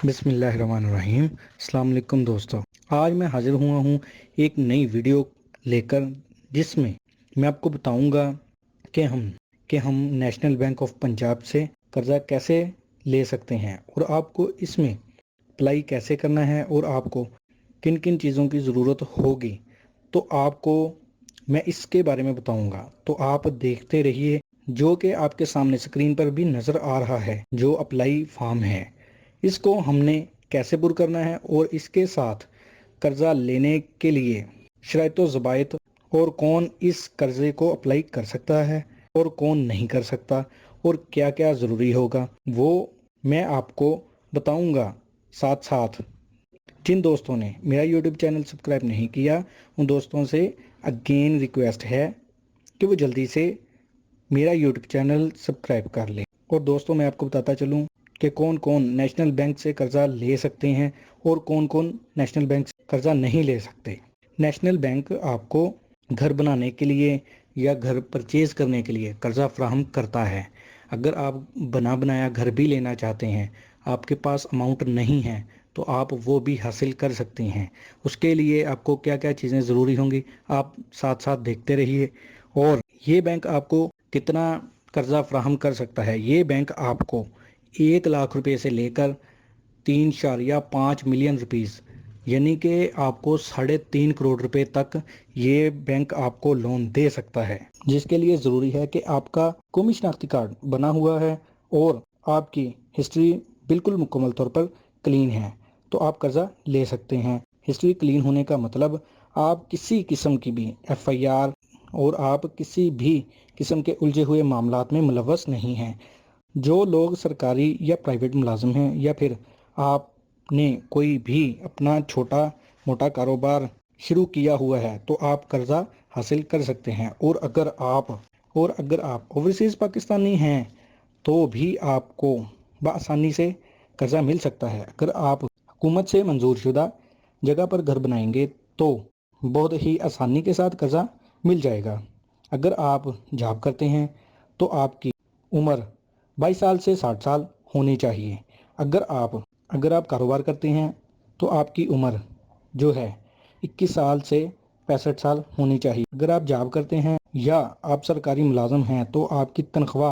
بسم اللہ الرحمن الرحیم۔ السلام علیکم دوستو، آج میں حاضر ہوا ہوں ایک نئی ویڈیو لے کر، جس میں میں آپ کو بتاؤں گا کہ ہم نیشنل بینک آف پنجاب سے قرضہ کیسے لے سکتے ہیں اور آپ کو اس میں اپلائی کیسے کرنا ہے اور آپ کو کن کن چیزوں کی ضرورت ہوگی، تو آپ کو میں اس کے بارے میں بتاؤں گا۔ تو آپ دیکھتے رہیے، جو کہ آپ کے سامنے اسکرین پر بھی نظر آ رہا ہے جو اپلائی فارم ہے، اس کو ہم نے کیسے پر کرنا ہے اور اس کے ساتھ قرضہ لینے کے لیے شرائط و ضوابط اور کون اس قرضے کو اپلائی کر سکتا ہے اور کون نہیں کر سکتا اور کیا کیا ضروری ہوگا، وہ میں آپ کو بتاؤں گا۔ ساتھ ساتھ جن دوستوں نے میرا یوٹیوب چینل سبسکرائب نہیں کیا، ان دوستوں سے اگین ریکویسٹ ہے کہ وہ جلدی سے میرا یوٹیوب چینل سبسکرائب کر لیں۔ اور دوستوں، میں آپ کو بتاتا چلوں کہ کون کون نیشنل بینک سے قرضہ لے سکتے ہیں اور کون کون نیشنل بینک سے قرضہ نہیں لے سکتے۔ نیشنل بینک آپ کو گھر بنانے کے لیے یا گھر پرچیز کرنے کے لیے قرضہ فراہم کرتا ہے۔ اگر آپ بنا بنایا گھر بھی لینا چاہتے ہیں، آپ کے پاس اماؤنٹ نہیں ہے، تو آپ وہ بھی حاصل کر سکتے ہیں۔ اس کے لیے آپ کو کیا کیا چیزیں ضروری ہوں گی، آپ ساتھ ساتھ دیکھتے رہیے۔ اور یہ بینک آپ کو کتنا قرضہ فراہم کر سکتا ہے؟ یہ بینک آپ کو 1 لاکھ روپے سے لے کر 3.5 ملین روپیز، یعنی کہ آپ کو 3.5 کروڑ روپے تک یہ بینک آپ کو لون دے سکتا ہے، جس کے لیے ضروری ہے کہ آپ کا قومی شناختی کارڈ بنا ہوا ہے اور آپ کی ہسٹری بالکل مکمل طور پر کلین ہے، تو آپ قرضہ لے سکتے ہیں۔ ہسٹری کلین ہونے کا مطلب آپ کسی قسم کی بھی FIR اور آپ کسی بھی قسم کے الجھے ہوئے معاملات میں ملوث نہیں ہیں۔ جو لوگ سرکاری یا پرائیویٹ ملازم ہیں، یا پھر آپ نے کوئی بھی اپنا چھوٹا موٹا کاروبار شروع کیا ہوا ہے، تو آپ قرضہ حاصل کر سکتے ہیں۔ اور اگر آپ اوورسیز پاکستانی ہیں تو بھی آپ کو بآسانی سے قرضہ مل سکتا ہے۔ اگر آپ حکومت سے منظور شدہ جگہ پر گھر بنائیں گے تو بہت ہی آسانی کے ساتھ قرضہ مل جائے گا۔ اگر آپ جاب کرتے ہیں تو آپ کی عمر 22 سال سے 60 سال ہونی چاہیے۔ اگر آپ کاروبار کرتے ہیں تو آپ کی عمر جو ہے 21 سال سے 65 سال ہونی چاہیے۔ اگر آپ جاب کرتے ہیں یا آپ سرکاری ملازم ہیں تو آپ کی تنخواہ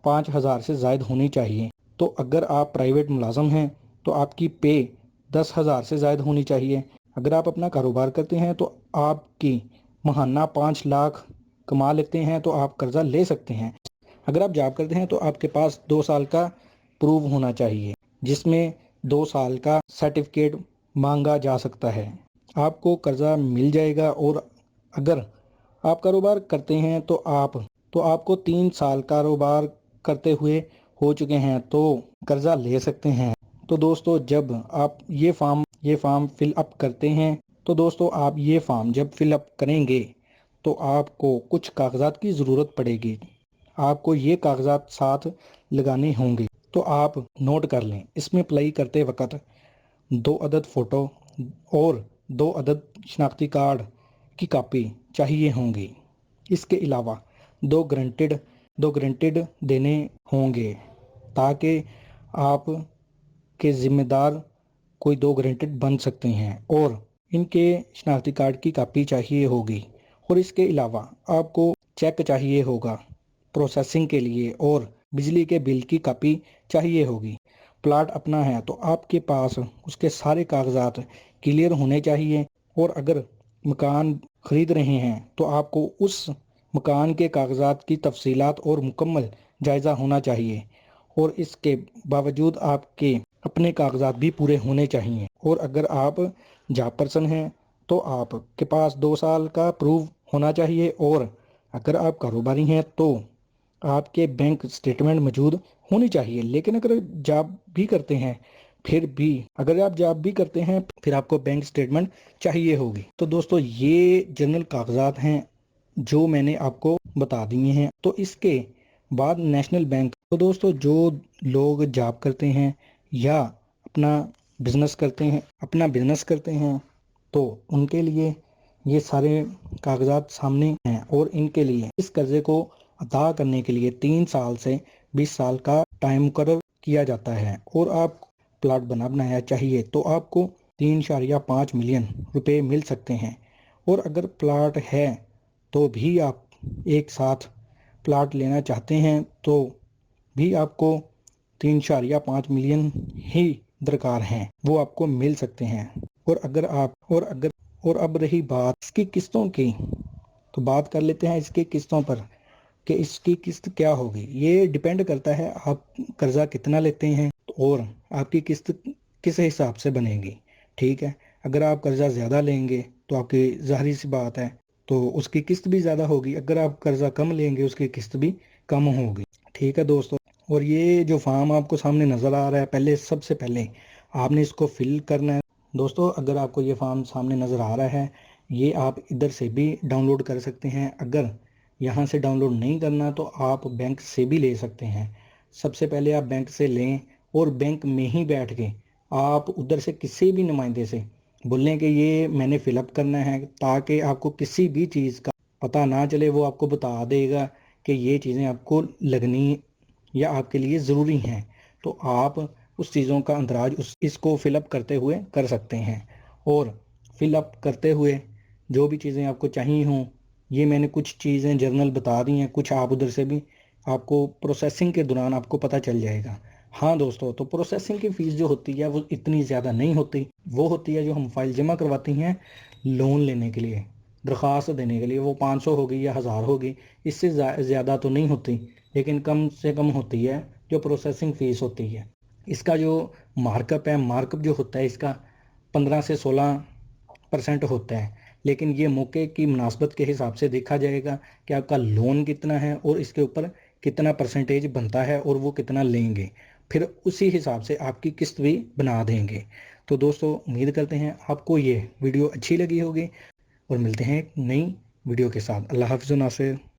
5,000 سے زائد ہونی چاہیے۔ تو اگر آپ پرائیویٹ ملازم ہیں تو آپ کی پے 10,000 سے زائد ہونی چاہیے۔ اگر آپ اپنا کاروبار کرتے ہیں تو آپ کی ماہانہ 5 لاکھ کما لیتے ہیں تو آپ قرضہ لے سکتے ہیں۔ اگر آپ جاب کرتے ہیں تو آپ کے پاس 2 سال کا پروف ہونا چاہیے، جس میں 2 سال کا سرٹیفکیٹ مانگا جا سکتا ہے۔ آپ کو قرضہ مل جائے گا۔ اور اگر آپ کاروبار کرتے ہیں تو آپ کو 3 سال کاروبار کرتے ہوئے ہو چکے ہیں تو قرضہ لے سکتے ہیں۔ تو دوستو، جب آپ یہ فارم فل اپ کرتے ہیں، تو دوستو آپ یہ فارم جب فل اپ کریں گے تو آپ کو کچھ کاغذات کی ضرورت پڑے گی۔ آپ کو یہ کاغذات ساتھ لگانے ہوں گے، تو آپ نوٹ کر لیں۔ اس میں اپلائی کرتے وقت 2 عدد فوٹو اور 2 عدد شناختی کارڈ کی کاپی چاہیے ہوں گی۔ اس کے علاوہ 2 گرنٹڈ دینے ہوں گے، تاکہ آپ کے ذمہ دار کوئی 2 گرنٹڈ بن سکتے ہیں، اور ان کے شناختی کارڈ کی کاپی چاہیے ہوگی۔ اور اس کے علاوہ آپ کو چیک چاہیے ہوگا پروسیسنگ کے لیے، اور بجلی کے بل کی کاپی چاہیے ہوگی۔ پلاٹ اپنا ہے تو آپ کے پاس اس کے سارے کاغذات کلیئر ہونے چاہیے۔ اور اگر مکان خرید رہے ہیں تو آپ کو اس مکان کے کاغذات کی تفصیلات اور مکمل جائزہ ہونا چاہیے، اور اس کے باوجود آپ کے اپنے کاغذات بھی پورے ہونے چاہیے۔ اور اگر آپ جاب پرسن ہیں تو آپ کے پاس 2 سال کا پروف ہونا چاہیے۔ اور اگر آپ کاروباری ہیں تو آپ کے بینک سٹیٹمنٹ موجود ہونی چاہیے۔ لیکن اگر جاب بھی کرتے ہیں پھر آپ کو بینک سٹیٹمنٹ چاہیے ہوگی۔ تو دوستو، یہ جنرل کاغذات ہیں جو میں نے آپ کو بتا دیے ہیں۔ تو اس کے بعد نیشنل بینک، تو دوستو جو لوگ جاب کرتے ہیں یا اپنا بزنس کرتے ہیں تو ان کے لیے یہ سارے کاغذات سامنے ہیں، اور ان کے لیے اس قرضے کو ادا کرنے کے لیے 3 سال سے 20 سال کا ٹائم مقرر کیا جاتا ہے اور آپ پلاٹ بنایا چاہیے تو آپ کو 3.5 ملین روپے مل سکتے ہیں، اور اگر پلاٹ ہے تو بھی آپ ایک ساتھ پلاٹ لینا چاہتے ہیں تو بھی آپ کو 3.5 ملین ہی درکار ہیں، وہ آپ کو مل سکتے ہیں۔ اور اب رہی بات اس کی قسطوں کی، تو بات کر لیتے ہیں اس کی قسطوں پر کہ اس کی قسط کیا ہوگی۔ یہ ڈیپینڈ کرتا ہے آپ قرضہ کتنا لیتے ہیں اور آپ کی قسط کس حساب سے بنے گی، ٹھیک ہے۔ اگر آپ قرضہ زیادہ لیں گے تو آپ کی ظاہری سی بات ہے تو اس کی قسط بھی زیادہ ہوگی، اگر آپ قرضہ کم لیں گے اس کی قسط بھی کم ہوگی، ٹھیک ہے دوستو۔ اور یہ جو فارم آپ کو سامنے نظر آ رہا ہے، سب سے پہلے آپ نے اس کو فل کرنا ہے دوستو۔ اگر آپ کو یہ فارم سامنے نظر آ رہا ہے، یہ آپ ادھر سے بھی ڈاؤن لوڈ کر سکتے ہیں، اگر یہاں سے ڈاؤن لوڈ نہیں کرنا تو آپ بینک سے بھی لے سکتے ہیں۔ سب سے پہلے آپ بینک سے لیں اور بینک میں ہی بیٹھ کے آپ ادھر سے کسی بھی نمائندے سے بولیں کہ یہ میں نے فل اپ کرنا ہے، تاکہ آپ کو کسی بھی چیز کا پتہ نہ چلے، وہ آپ کو بتا دے گا کہ یہ چیزیں آپ کو لگنی یا آپ کے لیے ضروری ہیں، تو آپ اس چیزوں کا اندراج اس کو فل اپ کرتے ہوئے کر سکتے ہیں۔ اور فل اپ کرتے ہوئے جو بھی چیزیں آپ کو چاہیے ہوں، یہ میں نے کچھ چیزیں جرنل بتا دی ہیں، کچھ آپ ادھر سے بھی آپ کو پروسیسنگ کے دوران آپ کو پتہ چل جائے گا۔ ہاں دوستو، تو پروسیسنگ کی فیس جو ہوتی ہے وہ اتنی زیادہ نہیں ہوتی، وہ ہوتی ہے جو ہم فائل جمع کرواتی ہیں لون لینے کے لیے، درخواست دینے کے لیے، وہ 500 ہوگی یا 1000 ہوگی، اس سے زیادہ تو نہیں ہوتی، لیکن کم سے کم ہوتی ہے جو پروسیسنگ فیس ہوتی ہے۔ اس کا جو مارک اپ ہے، مارک اپ جو ہوتا ہے اس کا 15 سے 16% ہوتا ہے، لیکن یہ موقع کی مناسبت کے حساب سے دیکھا جائے گا کہ آپ کا لون کتنا ہے اور اس کے اوپر کتنا پرسنٹیج بنتا ہے اور وہ کتنا لیں گے، پھر اسی حساب سے آپ کی قسط بھی بنا دیں گے۔ تو دوستو، امید کرتے ہیں آپ کو یہ ویڈیو اچھی لگی ہوگی، اور ملتے ہیں ایک نئی ویڈیو کے ساتھ۔ اللہ حافظ و ناصر۔